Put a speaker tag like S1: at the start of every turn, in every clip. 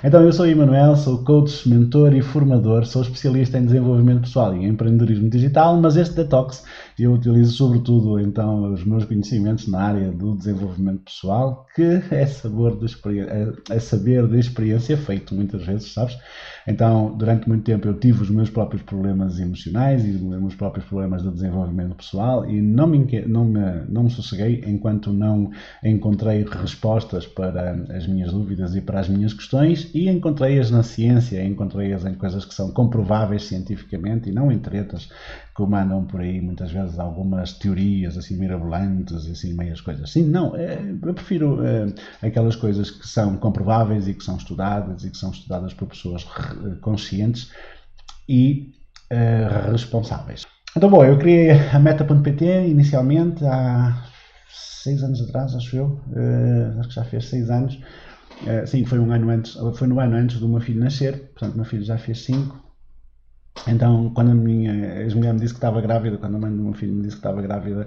S1: Então, eu sou o Emanuel, sou coach, mentor e formador, sou especialista em desenvolvimento pessoal e em empreendedorismo digital, mas este detox eu utilizo sobretudo então os meus conhecimentos na área do desenvolvimento pessoal, que é saber de experiência feito muitas vezes, sabes? Então, durante muito tempo eu tive os meus próprios problemas emocionais e os meus próprios problemas de desenvolvimento pessoal e não me sosseguei enquanto não encontrei respostas para as minhas dúvidas e para as minhas questões e encontrei-as na ciência, encontrei-as em coisas que são comprováveis cientificamente e não em tretas como andam por aí muitas vezes algumas teorias assim mirabolantes e assim meias coisas. Sim, não, eu prefiro aquelas coisas que são comprováveis e que são estudadas por pessoas conscientes e responsáveis. Então, bom, eu criei a Meta.pt inicialmente há 6 anos atrás, acho eu, acho que já fez 6 anos. Sim, foi no ano antes do meu filho nascer, portanto, o meu filho já fez 5. Então, quando a minha ex-mulher me disse que estava grávida, quando a mãe do meu filho me disse que estava grávida,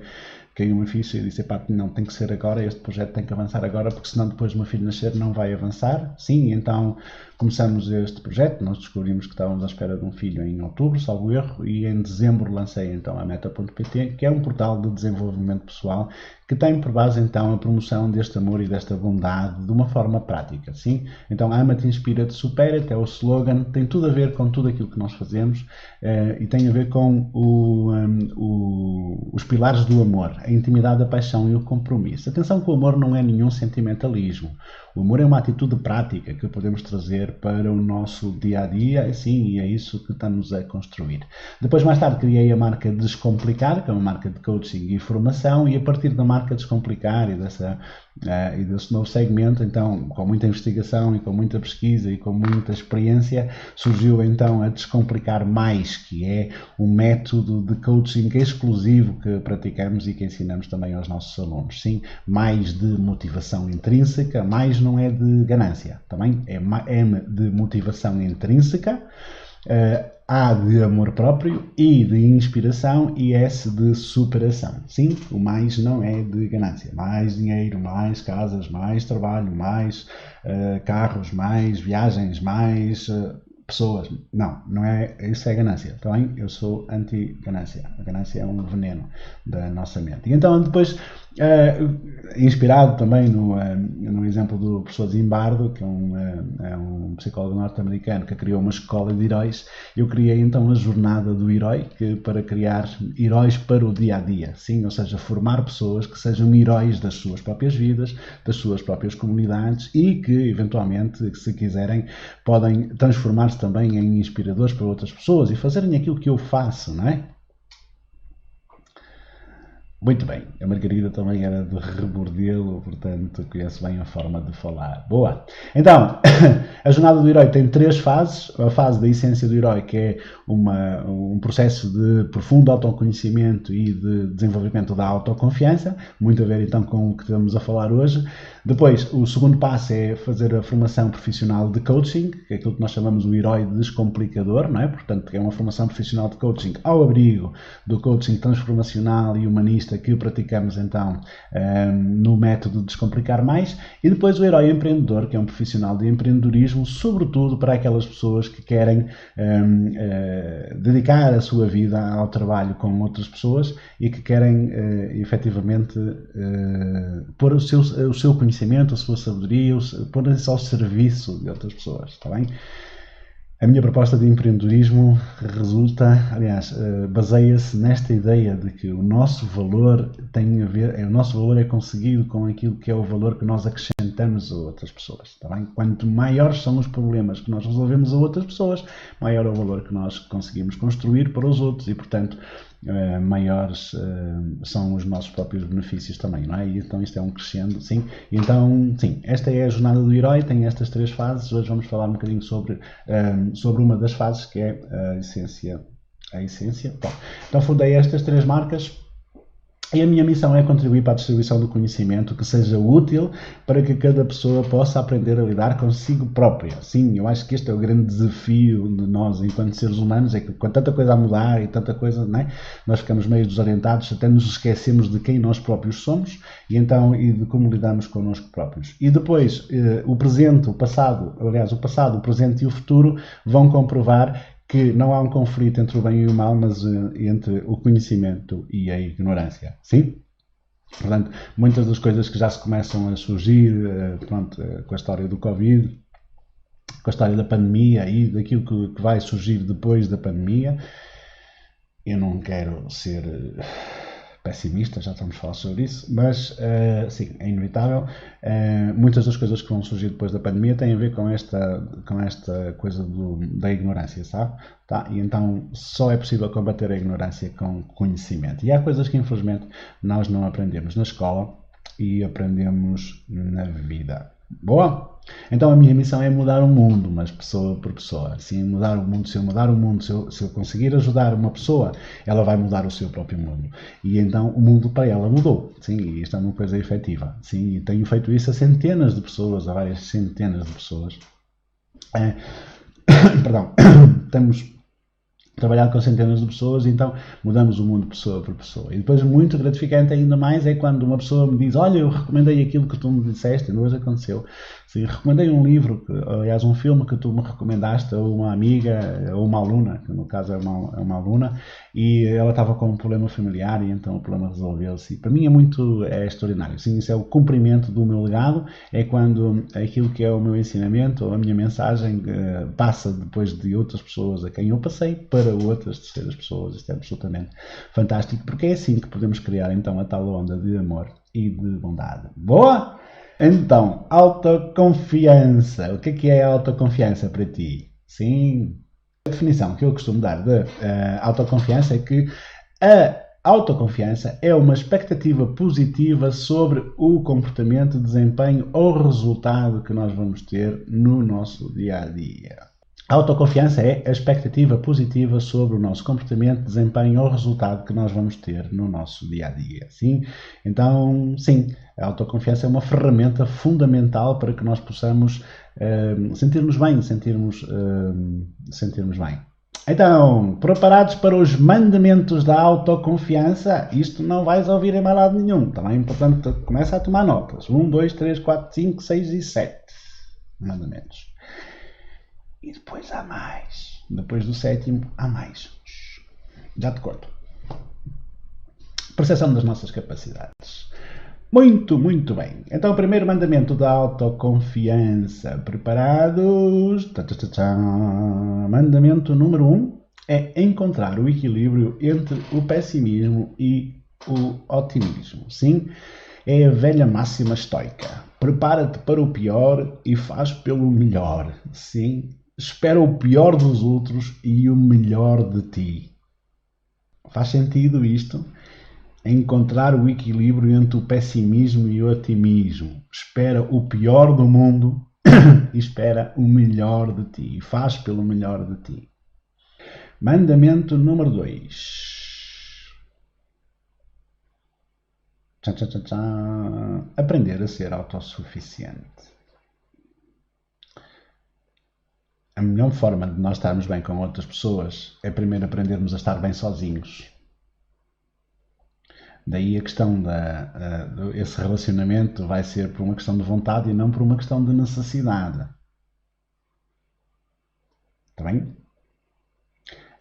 S1: caiu uma ficha e eu disse, pá, não, tem que ser agora, este projeto tem que avançar agora, porque senão depois do meu filho nascer não vai avançar. Sim, então começamos este projeto, nós descobrimos que estávamos à espera de um filho em outubro, salvo erro, e em dezembro lancei então a Meta.pt, que é um portal de desenvolvimento pessoal que tem por base então a promoção deste amor e desta bondade de uma forma prática, sim? Então ama-te, inspira-te, supera-te, é o slogan, tem tudo a ver com tudo aquilo que nós fazemos e tem a ver com os pilares do amor, a intimidade, a paixão e o compromisso. Atenção que o amor não é nenhum sentimentalismo. O amor é uma atitude prática que podemos trazer para o nosso dia-a-dia, sim, e é isso que estamos a construir. Depois, mais tarde, criei a marca Descomplicar, que é uma marca de coaching e formação, e a partir da marca Descomplicar e desse novo segmento, então, com muita investigação e com muita pesquisa e com muita experiência, surgiu então a Descomplicar Mais, que é um método de coaching exclusivo que praticamos e que ensinamos também aos nossos alunos. Sim, mais de motivação intrínseca, mais não é de ganância, também é M de motivação intrínseca, A de amor próprio, I de inspiração e S de superação. Sim, o mais não é de ganância. Mais dinheiro, mais casas, mais trabalho, mais carros, mais viagens, mais pessoas. Não é, isso é ganância. Também eu sou anti-ganância. A ganância é um veneno da nossa mente. E então depois, inspirado também no exemplo do professor Zimbardo, que é um psicólogo norte-americano que criou uma escola de heróis, eu criei então a jornada do herói, para criar heróis para o dia-a-dia, sim, ou seja, formar pessoas que sejam heróis das suas próprias vidas, das suas próprias comunidades e que, eventualmente, se quiserem, podem transformar-se também em inspiradores para outras pessoas e fazerem aquilo que eu faço, não é? Muito bem, a Margarida também era de Rebordelo, portanto conhece bem a forma de falar. Boa! Então, a jornada do herói tem 3 fases. A fase da essência do herói, que é um processo de profundo autoconhecimento e de desenvolvimento da autoconfiança, muito a ver então com o que estamos a falar hoje. Depois, o segundo passo é fazer a formação profissional de coaching, que é aquilo que nós chamamos o herói descomplicador, não é? Portanto, é uma formação profissional de coaching ao abrigo do coaching transformacional e humanista que praticamos então no método Descomplicar Mais. E depois o herói empreendedor, que é um profissional de empreendedorismo, sobretudo para aquelas pessoas que querem dedicar a sua vida ao trabalho com outras pessoas e que querem efetivamente pôr o seu conhecimento, a sua sabedoria, pôr-se ao serviço de outras pessoas, está bem? A minha proposta de empreendedorismo baseia-se nesta ideia de que o nosso valor é conseguido com aquilo que é o valor que nós acrescentamos a outras pessoas, está bem? Quanto maiores são os problemas que nós resolvemos a outras pessoas, maior é o valor que nós conseguimos construir para os outros e, portanto, maiores são os nossos próprios benefícios também, não é? E então isto é um crescendo, sim. E então, sim, esta é a jornada do herói, tem estas 3 fases. Hoje vamos falar um bocadinho sobre uma das fases, que é a essência. Bom, então fundei estas 3 marcas E a minha missão é contribuir para a distribuição do conhecimento que seja útil para que cada pessoa possa aprender a lidar consigo própria. Sim, eu acho que este é o grande desafio de nós enquanto seres humanos, é que com tanta coisa a mudar e tanta coisa, não é? Nós ficamos meio desorientados, até nos esquecemos de quem nós próprios somos e de como lidamos connosco próprios. E depois, o presente, o passado, o presente e o futuro vão comprovar que não há um conflito entre o bem e o mal, mas entre o conhecimento e a ignorância. Sim? Portanto, muitas das coisas que já se começam a surgir, com a história do Covid, com a história da pandemia e daquilo que vai surgir depois da pandemia, eu não quero ser pessimista, já estamos a falar sobre isso, mas sim, é inevitável. Muitas das coisas que vão surgir depois da pandemia têm a ver com esta coisa da ignorância, sabe? Tá? E então só é possível combater a ignorância com conhecimento. E há coisas que infelizmente nós não aprendemos na escola e aprendemos na vida. Boa? Então a minha missão é mudar o mundo, mas pessoa por pessoa. Assim, mudar o mundo, se eu mudar o mundo, se eu conseguir ajudar uma pessoa, ela vai mudar o seu próprio mundo. E então o mundo para ela mudou. Sim, e isto é uma coisa efetiva. Sim, e tenho feito isso a centenas de pessoas, a várias centenas de pessoas. Perdão, temos trabalhado com centenas de pessoas, então mudamos o mundo pessoa por pessoa. E depois, muito gratificante ainda mais, é quando uma pessoa me diz: olha, eu recomendei aquilo que tu me disseste, ainda hoje aconteceu. Sim, recomendei um livro, aliás, um filme que tu me recomendaste, a uma amiga, ou uma aluna, que no caso é uma aluna, e ela estava com um problema familiar e então o problema resolveu-se. Para mim é extraordinário. Sim, isso é o cumprimento do meu legado, é quando aquilo que é o meu ensinamento, ou a minha mensagem, passa depois de outras pessoas a quem eu passei para outras terceiras pessoas. Isto é absolutamente fantástico, porque é assim que podemos criar então a tal onda de amor e de bondade. Boa? Então, autoconfiança. O que é autoconfiança para ti? Sim. A definição que eu costumo dar de autoconfiança é que a autoconfiança é uma expectativa positiva sobre o comportamento, desempenho ou resultado que nós vamos ter no nosso dia a dia. A autoconfiança é a expectativa positiva sobre o nosso comportamento, desempenho ou resultado que nós vamos ter no nosso dia a dia. Sim? Então, sim, a autoconfiança é uma ferramenta fundamental para que nós possamos sentir-nos bem, sentirmos bem. Então, preparados para os mandamentos da autoconfiança? Isto não vais ouvir em mais lado nenhum. Também, portanto, começa a tomar notas. 1, 2, 3, 4, 5, 6 e 7 mandamentos. E depois há mais. Depois do sétimo, há mais. Já te conto. Percepção das nossas capacidades. Muito, muito bem. Então, o primeiro mandamento da autoconfiança. Preparados? Mandamento número 1 é encontrar o equilíbrio entre o pessimismo e o otimismo. Sim, é a velha máxima estoica. Prepara-te para o pior e faz pelo melhor. Sim, espera o pior dos outros e o melhor de ti. Faz sentido isto? Encontrar o equilíbrio entre o pessimismo e o otimismo. Espera o pior do mundo e espera o melhor de ti. Faz pelo melhor de ti. Mandamento número 2. Aprender a ser autossuficiente. A melhor forma de nós estarmos bem com outras pessoas é primeiro aprendermos a estar bem sozinhos. Daí a questão esse relacionamento vai ser por uma questão de vontade e não por uma questão de necessidade. Está bem?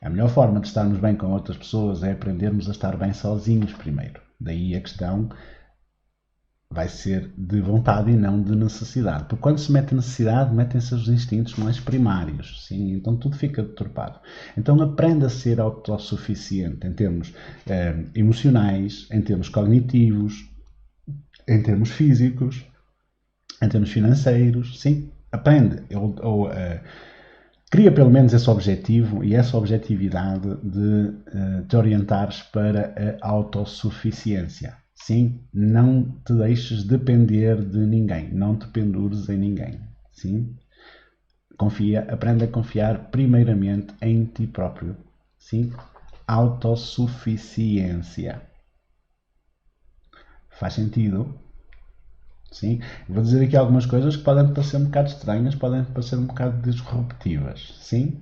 S1: A melhor forma de estarmos bem com outras pessoas é aprendermos a estar bem sozinhos primeiro. Daí a questão vai ser de vontade e não de necessidade. Porque quando se mete necessidade, metem-se os instintos mais primários. Sim? Então tudo fica deturpado. Então aprenda a ser autossuficiente em termos emocionais, em termos cognitivos, em termos físicos, em termos financeiros. Sim? Aprende. Cria pelo menos esse objetivo e essa objetividade de te orientares para a autossuficiência. Sim, não te deixes depender de ninguém, não te pendures em ninguém. Sim, aprenda a confiar primeiramente em ti próprio. Sim, autossuficiência. Faz sentido? Sim? Eu vou dizer aqui algumas coisas que podem parecer um bocado estranhas, podem parecer um bocado disruptivas. Sim?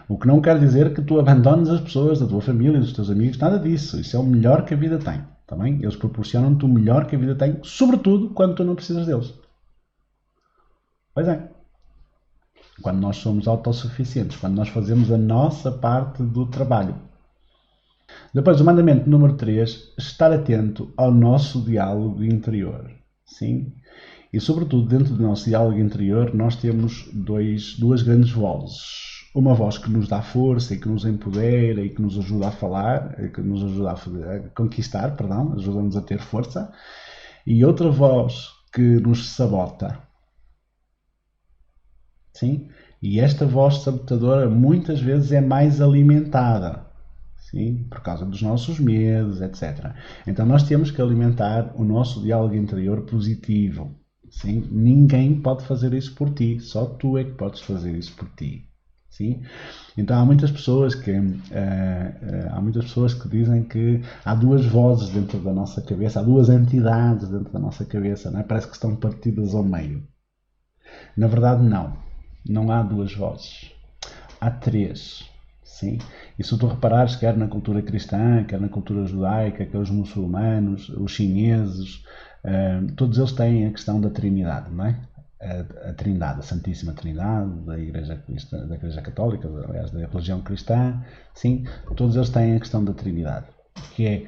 S1: O que não quer dizer que tu abandones as pessoas da tua família, dos teus amigos, nada disso. Isso é o melhor que a vida tem. Tá bem? Eles proporcionam-te o melhor que a vida tem, sobretudo quando tu não precisas deles. Pois é. Quando nós somos autossuficientes, quando nós fazemos a nossa parte do trabalho. Depois, o mandamento número 3, estar atento ao nosso diálogo interior. Sim? E, sobretudo, dentro do nosso diálogo interior, nós temos duas grandes vozes. Uma voz que nos dá força e que nos empodera e que nos ajuda a falar, que nos ajuda a conquistar, ajuda-nos a ter força. E outra voz que nos sabota. Sim? E esta voz sabotadora muitas vezes é mais alimentada. Sim? Por causa dos nossos medos, etc. Então nós temos que alimentar o nosso diálogo interior positivo. Sim? Ninguém pode fazer isso por ti, só tu é que podes fazer isso por ti. Sim? Então há muitas pessoas que dizem que há duas vozes dentro da nossa cabeça, há duas entidades dentro da nossa cabeça, não é? Parece que estão partidas ao meio. Na verdade não há duas vozes, há três. Sim? E se tu reparares, quer na cultura cristã, quer na cultura judaica, quer os muçulmanos, os chineses, todos eles têm a questão da Trindade, não é? A Trindade, a Santíssima Trindade, da Igreja Católica, aliás, da religião cristã, sim, todos eles têm a questão da Trindade, que é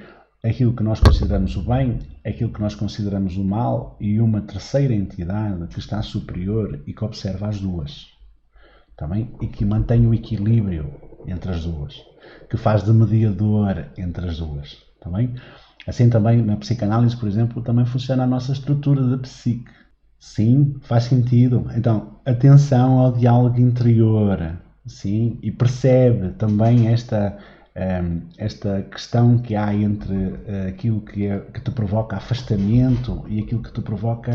S1: aquilo que nós consideramos o bem, aquilo que nós consideramos o mal e uma terceira entidade que está superior e que observa as duas, também, e que mantém o equilíbrio entre as duas, que faz de mediador entre as duas, também. Assim também na psicanálise, por exemplo, também funciona a nossa estrutura de psique. Sim, faz sentido. Então, atenção ao diálogo interior, sim, e percebe também esta questão que há entre aquilo que te provoca afastamento e aquilo que te provoca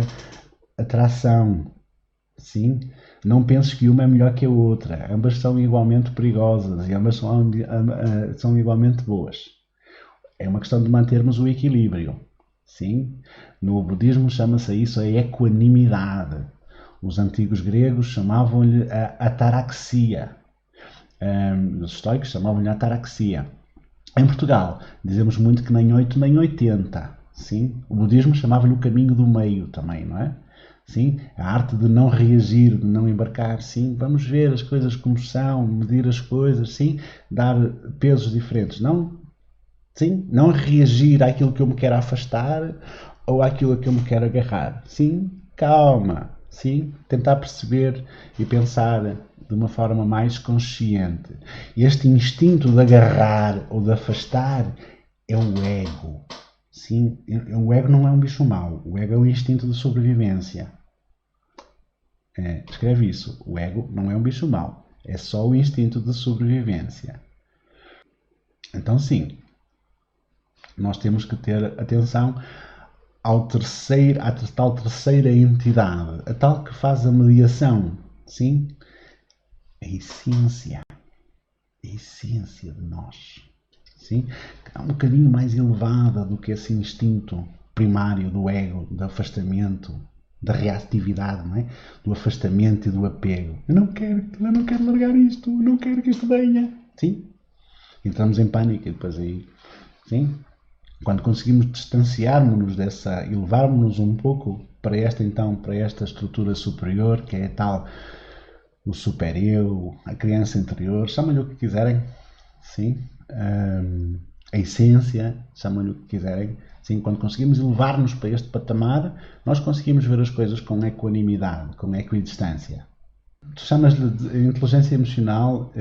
S1: atração. Sim, não penses que uma é melhor que a outra. Ambas são igualmente perigosas e ambas são igualmente boas. É uma questão de mantermos o equilíbrio. Sim? No budismo chama-se isso a equanimidade. Os antigos gregos chamavam-lhe a ataraxia. Os estoicos chamavam-lhe a ataraxia. Em Portugal dizemos muito que nem 8 nem 80. Sim? O budismo chamava-lhe o caminho do meio também, não é? Sim? A arte de não reagir, de não embarcar, sim, vamos ver as coisas como são, medir as coisas, sim, dar pesos diferentes, não, sim, não reagir àquilo que eu me quero afastar ou àquilo que eu me quero agarrar, sim, calma, sim, tentar perceber e pensar de uma forma mais consciente. Este instinto de agarrar ou de afastar é o ego. Sim, o ego não é um bicho mau, o ego é um instinto de sobrevivência. Escreve isso, o ego não é um bicho mau, é só o instinto de sobrevivência. Então sim, nós temos que ter atenção à tal terceira entidade, a tal que faz a mediação, sim? A essência de nós. Sim? É um bocadinho mais elevada do que esse instinto primário do ego, do afastamento, da reatividade, não é? Do afastamento e do apego. Eu não quero largar isto, eu não quero que isto venha. Sim? Entramos em pânico e depois aí, sim? Quando conseguimos distanciarmos-nos dessa, elevarmos-nos um pouco para esta estrutura superior, que é tal o super-eu, a criança interior, chamem-lhe o que quiserem, sim? A essência, chamem-lhe o que quiserem. Sim, quando conseguimos elevar-nos para este patamar, nós conseguimos ver as coisas com equanimidade, com equidistância. Tu chamas-lhe de inteligência emocional,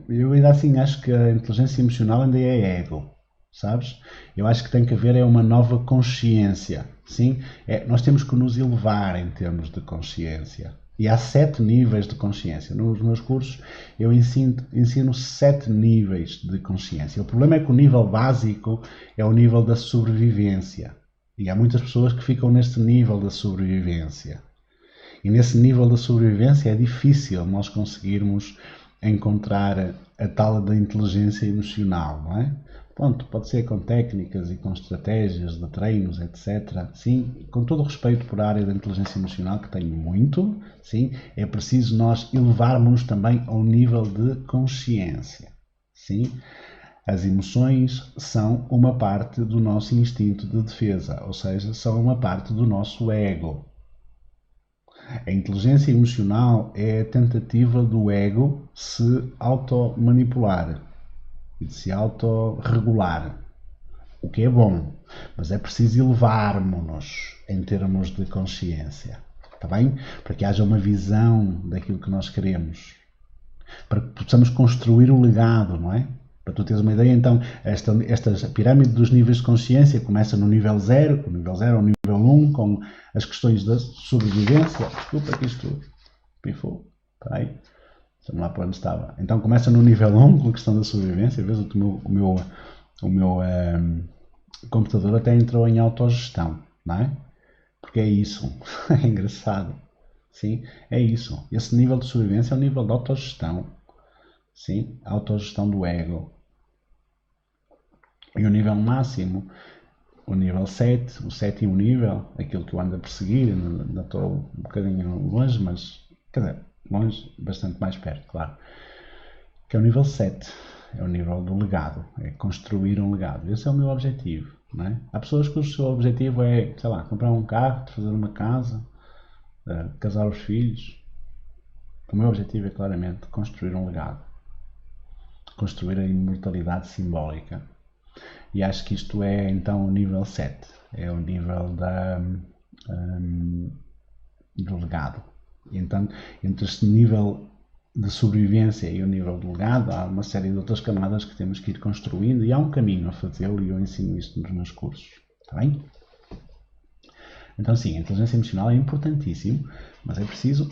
S1: eu ainda assim acho que a inteligência emocional ainda é ego, sabes? Eu acho que tem que haver uma nova consciência, sim? Nós temos que nos elevar em termos de consciência. E há 7 níveis de consciência. Nos meus cursos eu ensino 7 níveis de consciência. O problema é que o nível básico é o nível da sobrevivência. E há muitas pessoas que ficam neste nível da sobrevivência. E nesse nível da sobrevivência é difícil nós conseguirmos encontrar a tal da inteligência emocional, não é? Pronto, pode ser com técnicas e com estratégias de treinos, etc. Sim, com todo o respeito por a área da inteligência emocional, que tenho muito, sim, é preciso nós elevarmos também ao nível de consciência. Sim, as emoções são uma parte do nosso instinto de defesa, ou seja, são uma parte do nosso ego. A inteligência emocional é a tentativa do ego se auto-manipular e de se autorregular, o que é bom, mas é preciso elevarmos-nos em termos de consciência, está bem? Para que haja uma visão daquilo que nós queremos, para que possamos construir o legado, não é? Para tu teres uma ideia, então, esta pirâmide dos níveis de consciência começa no nível 0, o nível 0 é o nível 1, com as questões da sobrevivência. Desculpa que isto pifou, espera aí. Vamos lá para onde estava. Então começa no nível 1 com a questão da sobrevivência. Às vezes o meu computador até entrou em autogestão, não é? Porque é isso. É engraçado. Sim, é isso. Esse nível de sobrevivência é o nível de autogestão. Sim, a autogestão do ego. E o nível máximo, o nível 7, o sétimo nível, aquilo que eu ando a perseguir, ainda estou um bocadinho longe, mas, quer dizer, longe, bastante mais perto, claro, que é o nível 7, é o nível do legado, é construir um legado. Esse é o meu objetivo, não é? Há pessoas que o seu objetivo é, sei lá, comprar um carro, fazer uma casa, casar os filhos. O meu objetivo é claramente construir um legado, construir a imortalidade simbólica. E acho que isto é então o nível 7, é o nível do legado. E então, entre este nível de sobrevivência e o nível do legado, há uma série de outras camadas que temos que ir construindo e há um caminho a fazê-lo e eu ensino isto nos meus cursos. Está bem? Então sim, a inteligência emocional é importantíssimo, mas é preciso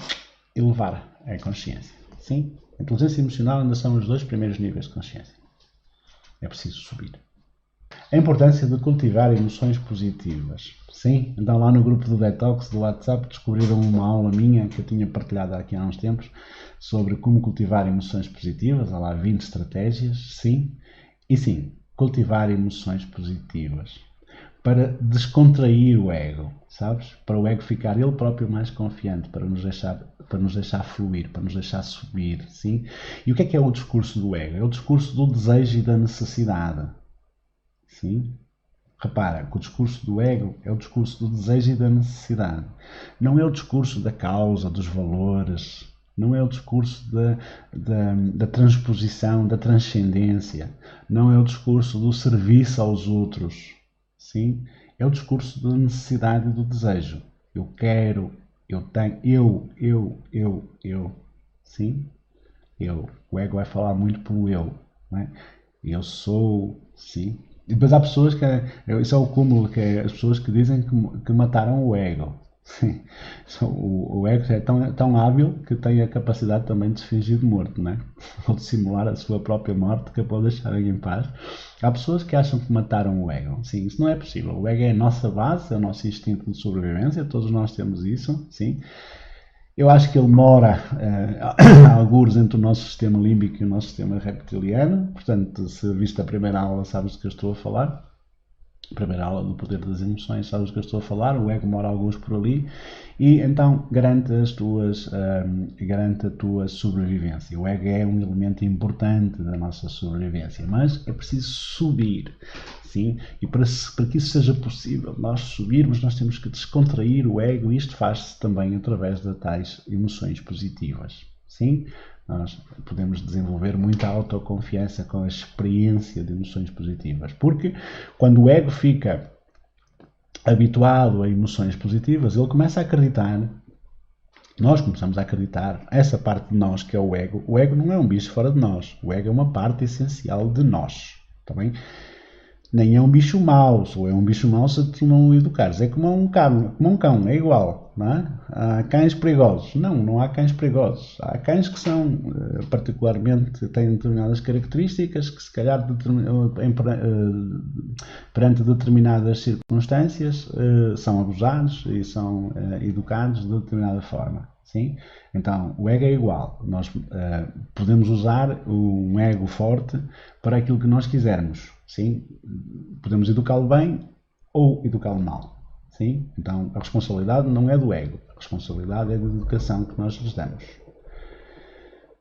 S1: elevar a consciência. Sim? A inteligência emocional ainda são os 2 primeiros níveis de consciência. É preciso subir. A importância de cultivar emoções positivas. Sim, então lá no grupo do Detox do WhatsApp descobriram uma aula minha que eu tinha partilhado aqui há uns tempos sobre como cultivar emoções positivas. Há lá 20 estratégias, sim. E sim, cultivar emoções positivas para descontrair o ego, sabes? Para o ego ficar ele próprio mais confiante, para nos deixar fluir, para nos deixar subir, sim? E o que é o discurso do ego? É o discurso do desejo e da necessidade. Sim? Repara que o discurso do ego é o discurso do desejo e da necessidade. Não é o discurso da causa, dos valores. Não é o discurso da transposição, da transcendência. Não é o discurso do serviço aos outros. Sim? É o discurso da necessidade e do desejo. Eu quero, eu tenho, eu. Sim? Eu. O ego vai falar muito pelo eu. Não é? Eu sou, sim? E depois há pessoas que, isso é o cúmulo, que é as pessoas que dizem que mataram o ego. O ego é tão hábil que tem a capacidade também de se fingir de morto, não é? Ou de simular a sua própria morte, que é para o deixarem em paz. Há pessoas que acham que mataram o ego. Sim, isso não é possível. O ego é a nossa base, é o nosso instinto de sobrevivência, todos nós temos isso, sim. Eu acho que ele mora algures entre o nosso sistema límbico e o nosso sistema reptiliano. Portanto, se viste a primeira aula, sabes do que eu estou a falar. A primeira aula do poder das emoções, sabes do que eu estou a falar. O ego mora alguns por ali. E então garante a tua sobrevivência. O ego é um elemento importante da nossa sobrevivência. Mas é preciso subir. Sim? E para que isso seja possível, nós subirmos, nós temos que descontrair o ego e isto faz-se também através de tais emoções positivas. Sim? Nós podemos desenvolver muita autoconfiança com a experiência de emoções positivas, porque quando o ego fica habituado a emoções positivas, ele começa a acreditar, nós começamos a acreditar, essa parte de nós que é o ego não é um bicho fora de nós, o ego é uma parte essencial de nós, tá bem? Nem é um bicho mau, ou é um bicho mau se tu não o educares. É como um cão, é igual. Não é? Há cães perigosos. Não há cães perigosos. Há cães que são, particularmente, têm determinadas características que se calhar perante determinadas circunstâncias são abusados e são educados de determinada forma. Sim? Então, o ego é igual. Nós podemos usar um ego forte para aquilo que nós quisermos. Sim? Podemos educá-lo bem ou educá-lo mal. Sim? Então, a responsabilidade não é do ego. A responsabilidade é da educação que nós lhes damos.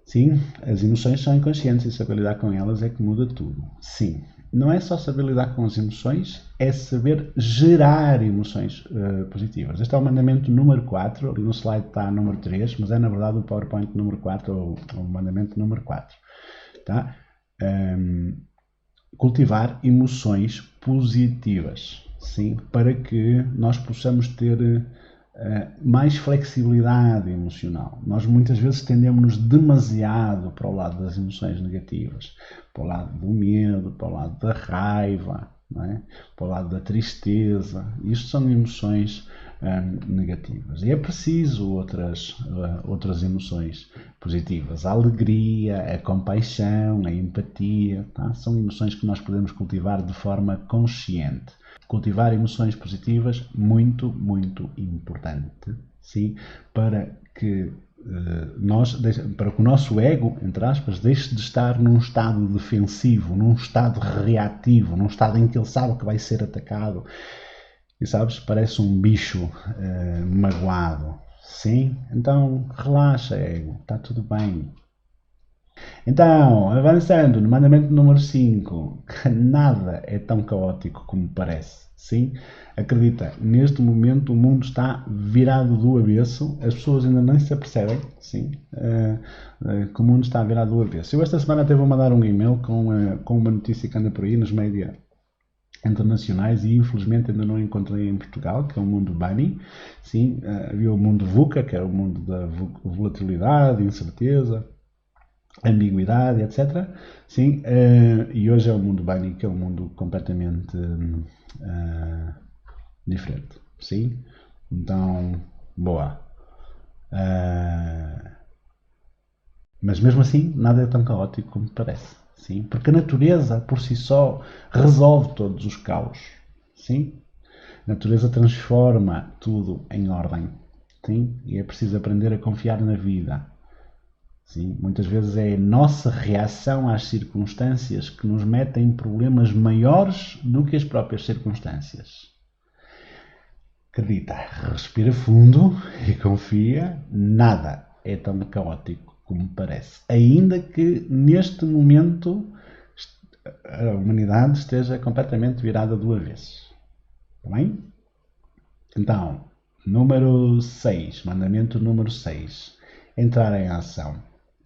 S1: Sim, as emoções são inconscientes e saber lidar com elas é que muda tudo. Sim, não é só saber lidar com as emoções, é saber gerar emoções positivas. Este é o mandamento número 4, ali no slide está número 3, mas é na verdade o PowerPoint número 4 ou o mandamento número 4. Tá? Cultivar emoções positivas, sim, para que nós possamos ter mais flexibilidade emocional. Nós muitas vezes tendemos demasiado para o lado das emoções negativas, para o lado do medo, para o lado da raiva, não é? Para o lado da tristeza. Isto são emoções negativas. E é preciso outras emoções positivas. A alegria, a compaixão, a empatia, tá? São emoções que nós podemos cultivar de forma consciente. Cultivar emoções positivas, muito, muito importante, sim, para que para que o nosso ego, entre aspas, deixe de estar num estado defensivo, num estado reativo, num estado em que ele sabe que vai ser atacado e, sabes, parece um bicho magoado, sim? Então, relaxa, ego, está tudo bem. Então, avançando no mandamento número 5, nada é tão caótico como parece. Sim, acredita, neste momento o mundo está virado do avesso, as pessoas ainda nem se apercebem, sim, que o mundo está virado do avesso. Eu esta semana até vou mandar um e-mail com uma notícia que anda por aí nos média internacionais e infelizmente ainda não encontrei em Portugal, que é o mundo Bunny. Sim, havia o mundo VUCA, que é o mundo da volatilidade, incerteza, ambiguidade, etc. Sim, e hoje é o mundo Bunny, que é um mundo completamente diferente. Sim, então, boa. Mas mesmo assim, nada é tão caótico como parece. Sim, porque a natureza por si só resolve todos os caos. Sim, a natureza transforma tudo em ordem. Sim, e é preciso aprender a confiar na vida. Sim, muitas vezes é a nossa reação às circunstâncias que nos metem em problemas maiores do que as próprias circunstâncias. Acredita, respira fundo e confia, nada é tão caótico como parece. Ainda que neste momento a humanidade esteja completamente virada do avesso. Está bem? Então, número 6, mandamento número 6, entrar em ação.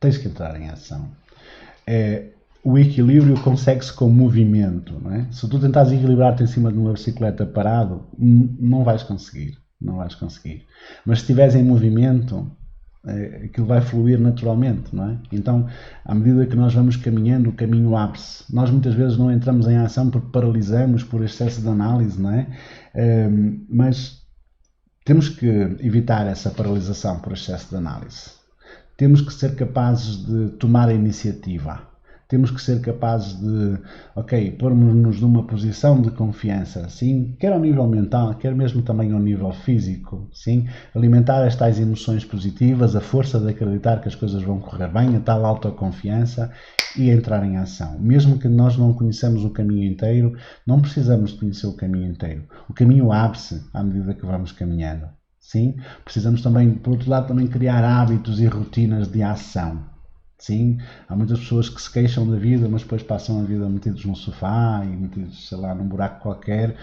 S1: Tens que entrar em ação. O equilíbrio consegue-se com movimento, não é? Se tu tentares equilibrar-te em cima de uma bicicleta parado, não vais conseguir, não vais conseguir. Mas se estiveres em movimento, aquilo vai fluir naturalmente, não é? Então, à medida que nós vamos caminhando, o caminho abre-se. Nós muitas vezes não entramos em ação porque paralisamos por excesso de análise, não é? Mas temos que evitar essa paralisação por excesso de análise. Temos que ser capazes de tomar a iniciativa. Temos que ser capazes de, pormos-nos numa posição de confiança, sim, quer ao nível mental, quer mesmo também ao nível físico, sim, alimentar as tais emoções positivas, a força de acreditar que as coisas vão correr bem, a tal autoconfiança e entrar em ação. Mesmo que nós não conheçamos o caminho inteiro, não precisamos de conhecer o caminho inteiro. O caminho abre-se à medida que vamos caminhando. Sim, precisamos também, por outro lado, também criar hábitos e rotinas de ação. Sim, há muitas pessoas que se queixam da vida, mas depois passam a vida metidos no sofá e metidos, sei lá, num buraco qualquer,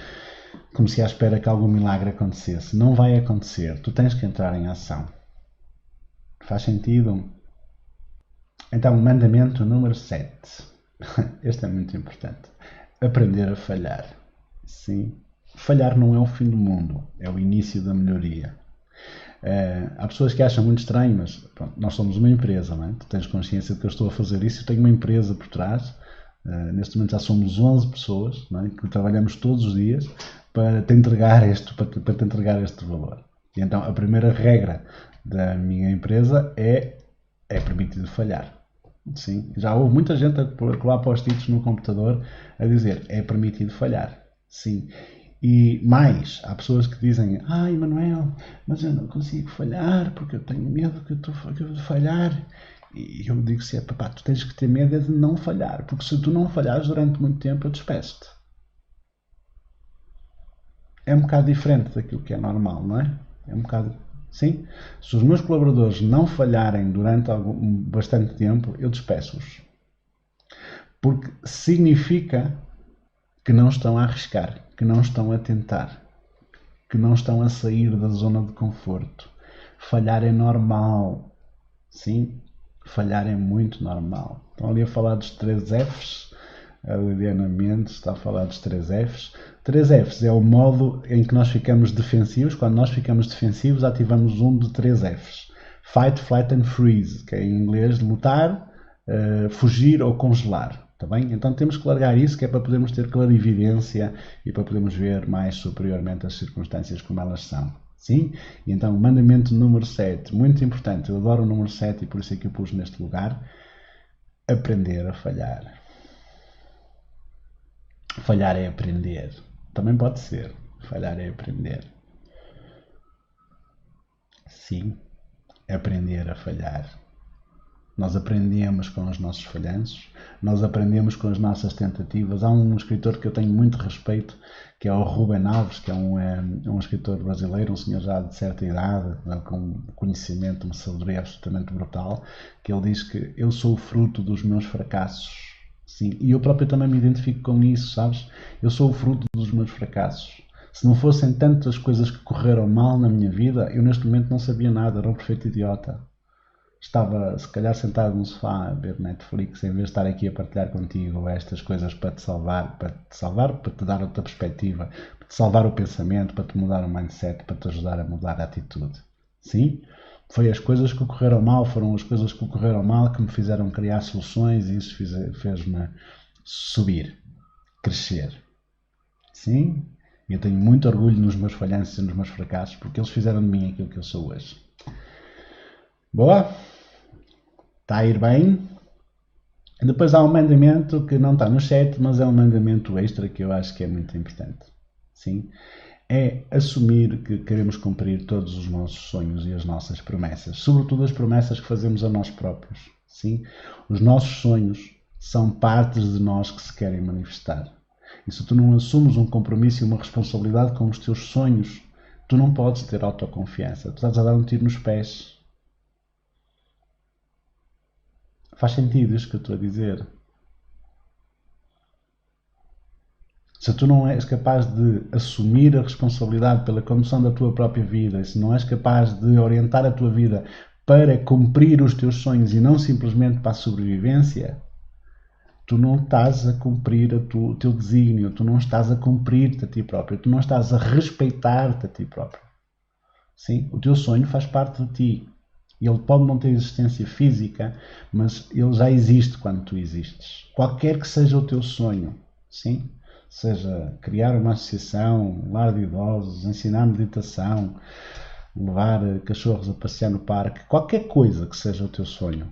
S1: como se à espera que algum milagre acontecesse. Não vai acontecer, tu tens que entrar em ação. Faz sentido? Então, mandamento número 7. Este é muito importante. Aprender a falhar. Sim, falhar não é o fim do mundo, é o início da melhoria. Há pessoas que acham muito estranho, mas pronto, nós somos uma empresa, não é? Tu tens consciência de que eu estou a fazer isso, eu tenho uma empresa por trás, neste momento já somos 11 pessoas, não é? Que trabalhamos todos os dias para te entregar este valor. E então a primeira regra da minha empresa é permitido falhar. Sim, já houve muita gente a colar post-its no computador a dizer é permitido falhar. Sim. E mais, há pessoas que dizem: ai, Manuel, mas eu não consigo falhar porque eu tenho medo que eu vou falhar. E eu digo sempre: pá, tu tens que ter medo de não falhar, porque se tu não falhares durante muito tempo, eu despeço-te. É um bocado diferente daquilo que é normal, não é? É um bocado. Sim? Se os meus colaboradores não falharem durante bastante tempo, eu despeço-os. Porque significa que não estão a arriscar, que não estão a tentar, que não estão a sair da zona de conforto. Falhar é normal. Sim? Falhar é muito normal. Estão ali a falar dos 3 Fs. A Liliana Mendes está a falar dos 3 Fs. 3 Fs é o modo em que nós ficamos defensivos. Quando nós ficamos defensivos, ativamos um de 3 Fs. Fight, Flight and Freeze, que é em inglês lutar, fugir ou congelar. Tá bem? Então temos que largar isso, que é para podermos ter clarividência e para podermos ver mais superiormente as circunstâncias como elas são. Sim? E então, mandamento número 7, muito importante, eu adoro o número 7 e por isso é que eu pus neste lugar: aprender a falhar. Falhar é aprender. Também pode ser. Falhar é aprender. Sim, aprender a falhar. Nós aprendemos com os nossos falhanços, nós aprendemos com as nossas tentativas. Há um escritor que eu tenho muito respeito, que é o Rubem Alves, que é um escritor brasileiro, um senhor já de certa idade, com conhecimento, uma sabedoria absolutamente brutal, que ele diz que eu sou o fruto dos meus fracassos. Sim, e eu próprio também me identifico com isso, sabes? Eu sou o fruto dos meus fracassos. Se não fossem tantas coisas que correram mal na minha vida, eu neste momento não sabia nada, era um perfeito idiota. Estava, se calhar, sentado no sofá a ver Netflix, em vez de estar aqui a partilhar contigo estas coisas para te salvar, para te dar outra perspectiva, para te salvar o pensamento, para te mudar o mindset, para te ajudar a mudar a atitude. Sim? Foi as coisas que ocorreram mal, foram as coisas que ocorreram mal que me fizeram criar soluções e isso fez-me subir, crescer. Sim? E eu tenho muito orgulho nos meus falhanços e nos meus fracassos porque eles fizeram de mim aquilo que eu sou hoje. Boa? Está a ir bem? Depois há um mandamento que não está no chat, mas é um mandamento extra que eu acho que é muito importante. Sim? É assumir que queremos cumprir todos os nossos sonhos e as nossas promessas, sobretudo as promessas que fazemos a nós próprios. Sim? Os nossos sonhos são partes de nós que se querem manifestar. E se tu não assumes um compromisso e uma responsabilidade com os teus sonhos, tu não podes ter autoconfiança. Tu estás a dar um tiro nos pés. Faz sentido isto que eu estou a dizer? Se tu não és capaz de assumir a responsabilidade pela condução da tua própria vida, se não és capaz de orientar a tua vida para cumprir os teus sonhos e não simplesmente para a sobrevivência, tu não estás a cumprir o teu desígnio, tu não estás a cumprir-te a ti próprio, tu não estás a respeitar-te a ti próprio. Sim? O teu sonho faz parte de ti. Ele pode não ter existência física, mas ele já existe quando tu existes. Qualquer que seja o teu sonho, sim? Seja criar uma associação, um lar de idosos, ensinar meditação, levar cachorros a passear no parque, qualquer coisa que seja o teu sonho,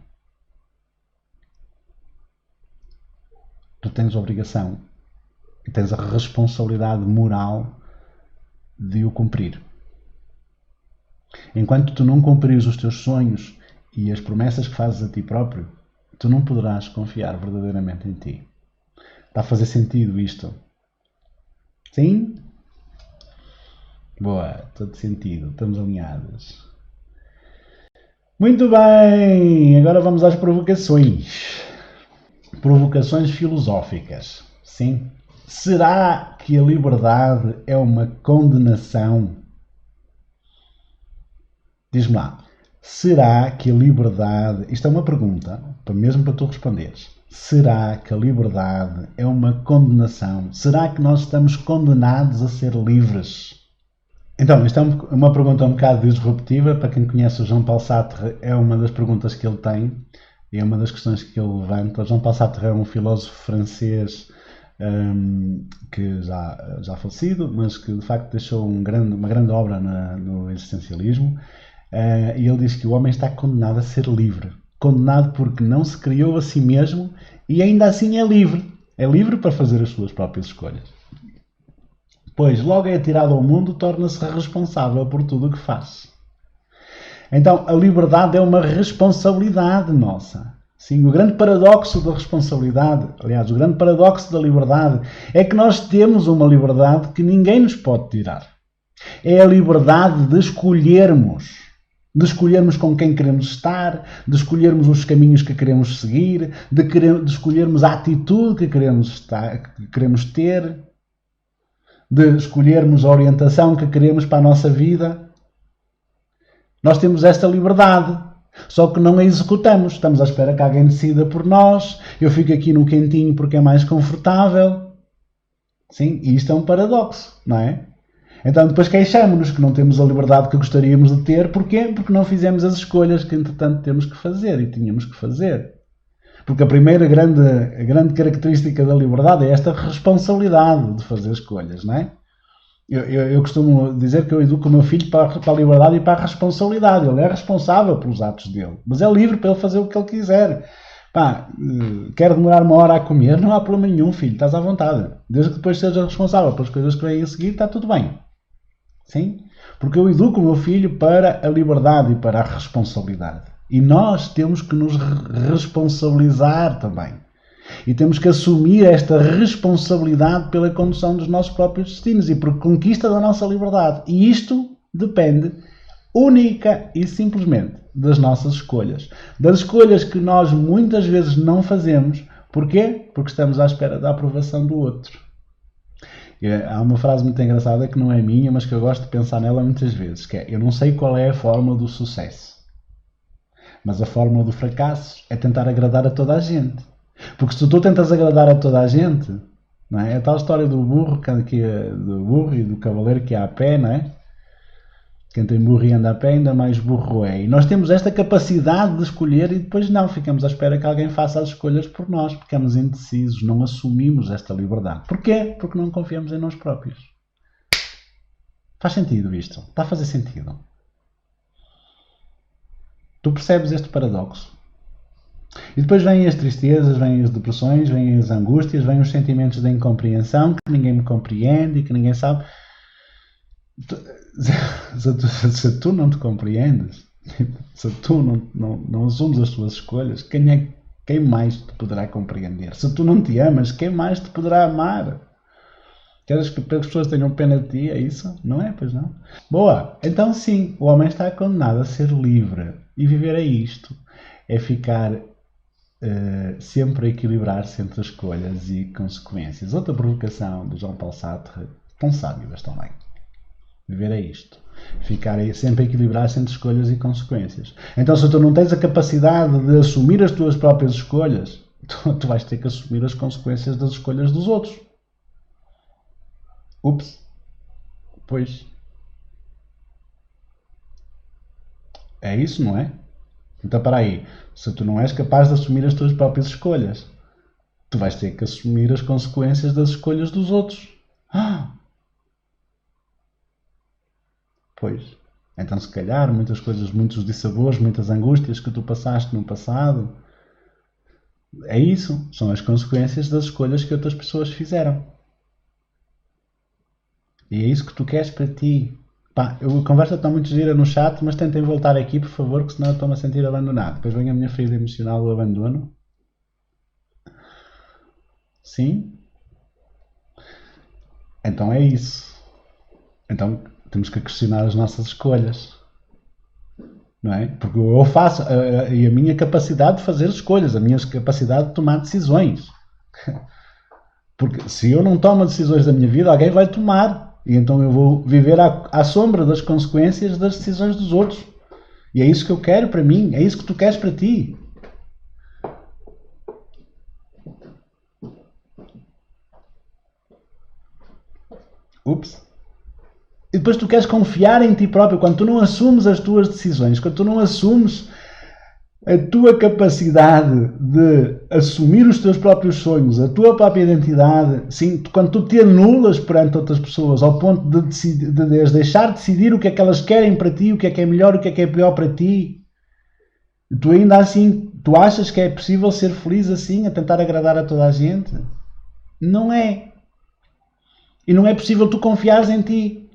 S1: tu tens a obrigação e tens a responsabilidade moral de o cumprir. Enquanto tu não cumprires os teus sonhos e as promessas que fazes a ti próprio, tu não poderás confiar verdadeiramente em ti. Está a fazer sentido isto? Sim? Boa, todo sentido, estamos alinhados. Muito bem, agora vamos às provocações. Provocações filosóficas. Sim? Será que a liberdade é uma condenação? Diz-me lá, será que a liberdade... Isto é uma pergunta, mesmo para tu responderes. Será que a liberdade é uma condenação? Será que nós estamos condenados a ser livres? Então, isto é uma pergunta um bocado disruptiva. Para quem conhece o Jean Paul Sartre, é uma das perguntas que ele tem e é uma das questões que ele levanta. O Jean Paul Sartre é um filósofo francês que já falecido, mas que de facto deixou uma grande obra no existencialismo. E ele diz que o homem está condenado a ser livre. Condenado porque não se criou a si mesmo e ainda assim é livre. É livre para fazer as suas próprias escolhas. pois logo é atirado ao mundo, torna-se responsável por tudo o que faz. Então, a liberdade é uma responsabilidade nossa. Sim, o grande paradoxo da responsabilidade, aliás, o grande paradoxo da liberdade, é que nós temos uma liberdade que ninguém nos pode tirar. É a liberdade de escolhermos com quem queremos estar, de escolhermos os caminhos que queremos seguir, de escolhermos a atitude que queremos ter, de escolhermos a orientação que queremos para a nossa vida. Nós temos esta liberdade, só que não a executamos. Estamos à espera que alguém decida por nós. Eu fico aqui no quentinho porque é mais confortável. Sim, e isto é um paradoxo, não é? Então depois queixamos-nos que não temos a liberdade que gostaríamos de ter. Porquê? Porque não fizemos as escolhas que entretanto temos que fazer e tínhamos que fazer. Porque a primeira grande característica da liberdade é esta responsabilidade de fazer escolhas, não é? Eu costumo dizer que eu educo o meu filho para a liberdade e para a responsabilidade. Ele é responsável pelos atos dele, mas é livre para ele fazer o que ele quiser. Pá, quer demorar 1 hora a comer, não há problema nenhum, filho, estás à vontade. Desde que depois seja responsável pelas coisas que vêm a seguir, está tudo bem. Sim? Porque eu educo o meu filho para a liberdade e para a responsabilidade. E nós temos que nos responsabilizar também. E temos que assumir esta responsabilidade pela condução dos nossos próprios destinos e por conquista da nossa liberdade. E isto depende única e simplesmente das nossas escolhas. Das escolhas que nós muitas vezes não fazemos. Porquê? Porque estamos à espera da aprovação do outro. Há uma frase muito engraçada que não é minha, mas que eu gosto de pensar nela muitas vezes, que é: eu não sei qual é a fórmula do sucesso, mas a fórmula do fracasso é tentar agradar a toda a gente. Porque se tu tentas agradar a toda a gente, não é? É a tal história do burro e do cavaleiro que há a pé, não é? Quem tem burro e anda a pé, ainda mais burro é. E nós temos esta capacidade de escolher e depois não, ficamos à espera que alguém faça as escolhas por nós. Ficamos indecisos, não assumimos esta liberdade. Porquê? Porque não confiamos em nós próprios. Faz sentido isto? Está a fazer sentido? Tu percebes este paradoxo? E depois vêm as tristezas, vêm as depressões, vêm as angústias, vêm os sentimentos de incompreensão, que ninguém me compreende e que ninguém sabe. Se tu não te compreendes, se tu não assumes as tuas escolhas, quem mais te poderá compreender? Se tu não te amas, quem mais te poderá amar? Queres que as pessoas tenham pena de ti? É isso? Não é? Pois não? Boa! Então sim, o homem está condenado a ser livre. E viver é isto. É ficar sempre a equilibrar-se entre escolhas e consequências. Outra provocação do Jean Paul Sartre, tão sábias também. Viver é isto. Ficar sempre a equilibrar-se entre escolhas e consequências. Então, se tu não tens a capacidade de assumir as tuas próprias escolhas, tu vais ter que assumir as consequências das escolhas dos outros. Ups. Pois. É isso, não é? Então, para aí. Se tu não és capaz de assumir as tuas próprias escolhas, tu vais ter que assumir as consequências das escolhas dos outros. Pois. Então, se calhar, muitas coisas, muitos dissabores, muitas angústias que tu passaste no passado, é isso. São as consequências das escolhas que outras pessoas fizeram. E é isso que tu queres para ti. Pá, a conversa está muito gira no chat, mas tentem voltar aqui, por favor, que senão eu estou-me a sentir abandonado. Depois vem a minha ferida emocional do abandono. Sim? Então é isso. Então temos que questionar as nossas escolhas. Não é? Porque eu faço, e a minha capacidade de fazer escolhas, a minha capacidade de tomar decisões. Porque se eu não tomo decisões da minha vida, alguém vai tomar. E então eu vou viver à sombra das consequências das decisões dos outros. E é isso que eu quero para mim. É isso que tu queres para ti. Ups. E depois tu queres confiar em ti próprio. Quando tu não assumes as tuas decisões, quando tu não assumes a tua capacidade de assumir os teus próprios sonhos, a tua própria identidade, sim, quando tu te anulas perante outras pessoas ao ponto de as deixar decidir o que é que elas querem para ti, o que é melhor, o que é pior para ti, tu ainda assim, tu achas que é possível ser feliz assim, a tentar agradar a toda a gente? Não é. E não é possível tu confiares em ti.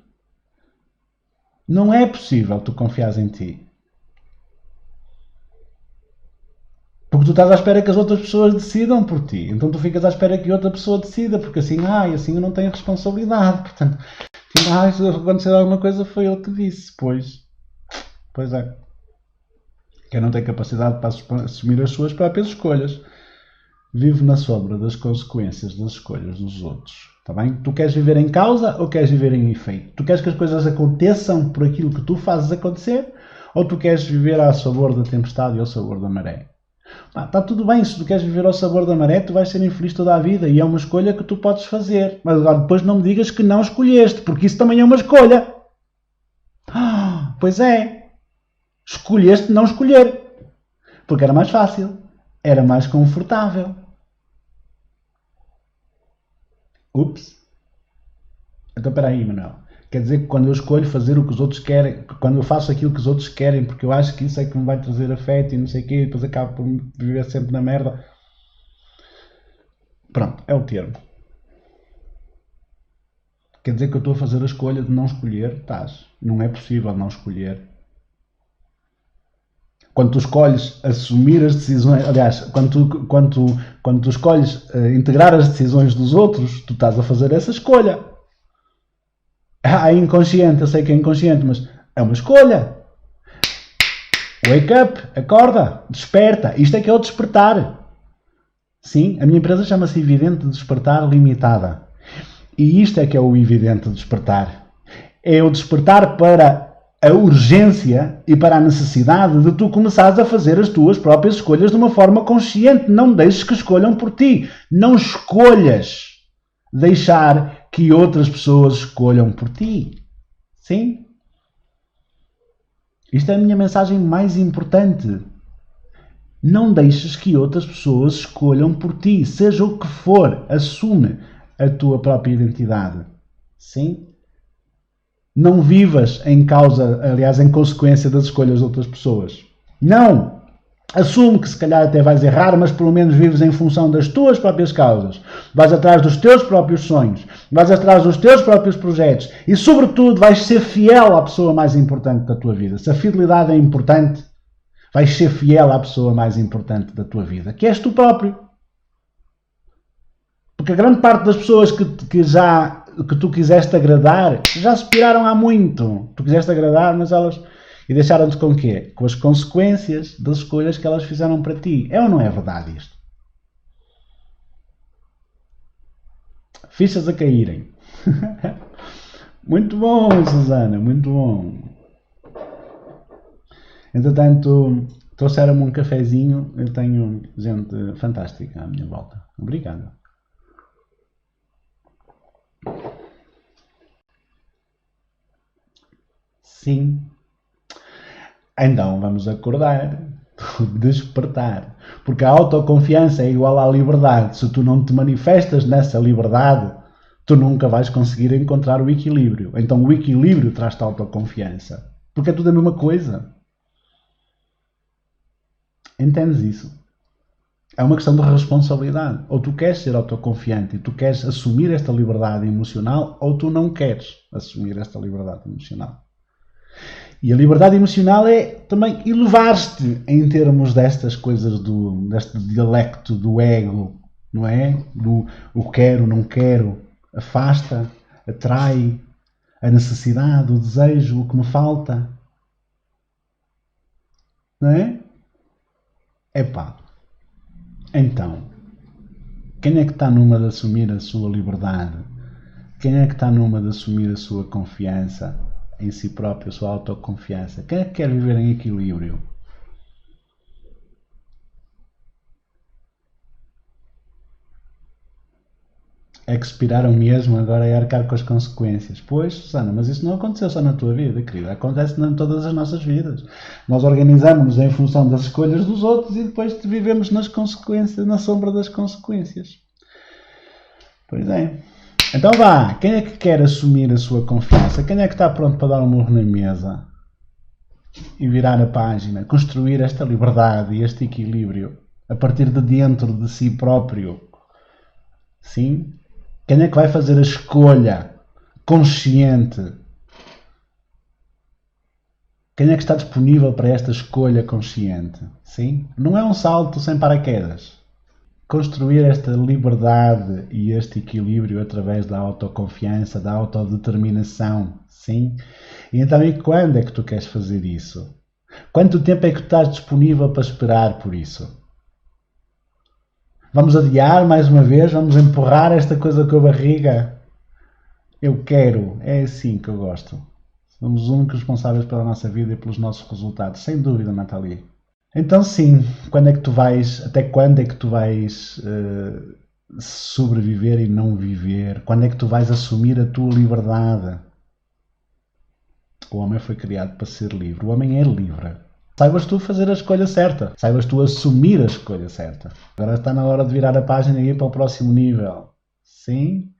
S1: Não é possível tu confiares em ti. Porque tu estás à espera que as outras pessoas decidam por ti. Então tu ficas à espera que outra pessoa decida, porque assim, assim eu não tenho responsabilidade. Portanto, se acontecer alguma coisa foi ele que disse. Pois é. Quem não tem capacidade para assumir as suas próprias escolhas vive na sombra das consequências das escolhas dos outros. Está bem? Tu queres viver em causa ou queres viver em efeito? Tu queres que as coisas aconteçam por aquilo que tu fazes acontecer ou tu queres viver ao sabor da tempestade e ao sabor da maré? Está tudo bem, se tu queres viver ao sabor da maré, tu vais ser infeliz toda a vida e é uma escolha que tu podes fazer. Mas agora depois não me digas que não escolheste, porque isso também é uma escolha. Pois é. Escolheste não escolher. Porque era mais fácil. Era mais confortável. Ups. Então espera aí, Manuel. Quer dizer que quando eu escolho fazer o que os outros querem, quando eu faço aquilo que os outros querem, porque eu acho que isso é que me vai trazer afeto e não sei o quê, e depois acabo por viver sempre na merda. Pronto, é o termo. Quer dizer que eu estou a fazer a escolha de não escolher? Estás. Não é possível não escolher. Quando tu escolhes assumir as decisões, aliás, quando tu escolhes integrar as decisões dos outros, tu estás a fazer essa escolha. É inconsciente, eu sei que é inconsciente, mas é uma escolha. Wake up, acorda, desperta. Isto é que é o despertar. Sim, a minha empresa chama-se Evidente Despertar Limitada. E isto é que é o evidente despertar. É o despertar para a urgência e para a necessidade de tu começares a fazer as tuas próprias escolhas de uma forma consciente. Não deixes que escolham por ti. Não escolhas deixar que outras pessoas escolham por ti. Sim? Isto é a minha mensagem mais importante. Não deixes que outras pessoas escolham por ti. Seja o que for, assume a tua própria identidade. Sim? Não vivas em causa, aliás, em consequência das escolhas de outras pessoas. Não! Assume que se calhar até vais errar, mas pelo menos vives em função das tuas próprias causas. Vais atrás dos teus próprios sonhos. Vais atrás dos teus próprios projetos. E, sobretudo, vais ser fiel à pessoa mais importante da tua vida. Se a fidelidade é importante, vais ser fiel à pessoa mais importante da tua vida, que és tu próprio. Porque a grande parte das pessoas que tu quiseste agradar, já se piraram há muito. Tu quiseste agradar, mas elas... E deixaram-te com o quê? Com as consequências das escolhas que elas fizeram para ti. É ou não é verdade isto? Fichas a caírem. Muito bom, Susana, muito bom. Entretanto, trouxeram-me um cafezinho. Eu tenho gente fantástica à minha volta. Obrigado. Sim. Então vamos acordar, despertar. Porque a autoconfiança é igual à liberdade. Se tu não te manifestas nessa liberdade, tu nunca vais conseguir encontrar o equilíbrio. Então o equilíbrio traz-te autoconfiança. Porque é tudo a mesma coisa. Entendes isso? É uma questão de responsabilidade. Ou tu queres ser autoconfiante e tu queres assumir esta liberdade emocional, ou tu não queres assumir esta liberdade emocional. E a liberdade emocional é também elevar-te em termos destas coisas, deste dialecto do ego, não é? Do o quero, não quero, afasta, atrai, a necessidade, o desejo, o que me falta. Não é? Epá, então, quem é que está numa de assumir a sua liberdade? Quem é que está numa de assumir a sua confiança em si próprio, a sua autoconfiança? Quem é que quer viver em equilíbrio? É que expiraram mesmo, agora é arcar com as consequências. Pois, Susana, mas isso não aconteceu só na tua vida, querida. Acontece em todas as nossas vidas. Nós organizamos-nos em função das escolhas dos outros e depois vivemos nas consequências, na sombra das consequências. Pois é. Então vá, quem é que quer assumir a sua confiança? Quem é que está pronto para dar um murro na mesa e virar a página, construir esta liberdade e este equilíbrio a partir de dentro de si próprio? Sim? Quem é que vai fazer a escolha consciente? Quem é que está disponível para esta escolha consciente? Sim? Não é um salto sem paraquedas. Construir esta liberdade e este equilíbrio através da autoconfiança, da autodeterminação. Sim? E então, e quando é que tu queres fazer isso? Quanto tempo é que tu estás disponível para esperar por isso? Vamos adiar mais uma vez? Vamos empurrar esta coisa com a barriga? Eu quero. É assim que eu gosto. Somos os únicos responsáveis pela nossa vida e pelos nossos resultados. Sem dúvida, Nathalie. Então sim, quando é que tu vais, até quando é que tu vais sobreviver e não viver? Quando é que tu vais assumir a tua liberdade? O homem foi criado para ser livre. O homem é livre. Saibas tu fazer a escolha certa. Saibas tu assumir a escolha certa. Agora está na hora de virar a página e ir para o próximo nível. Sim?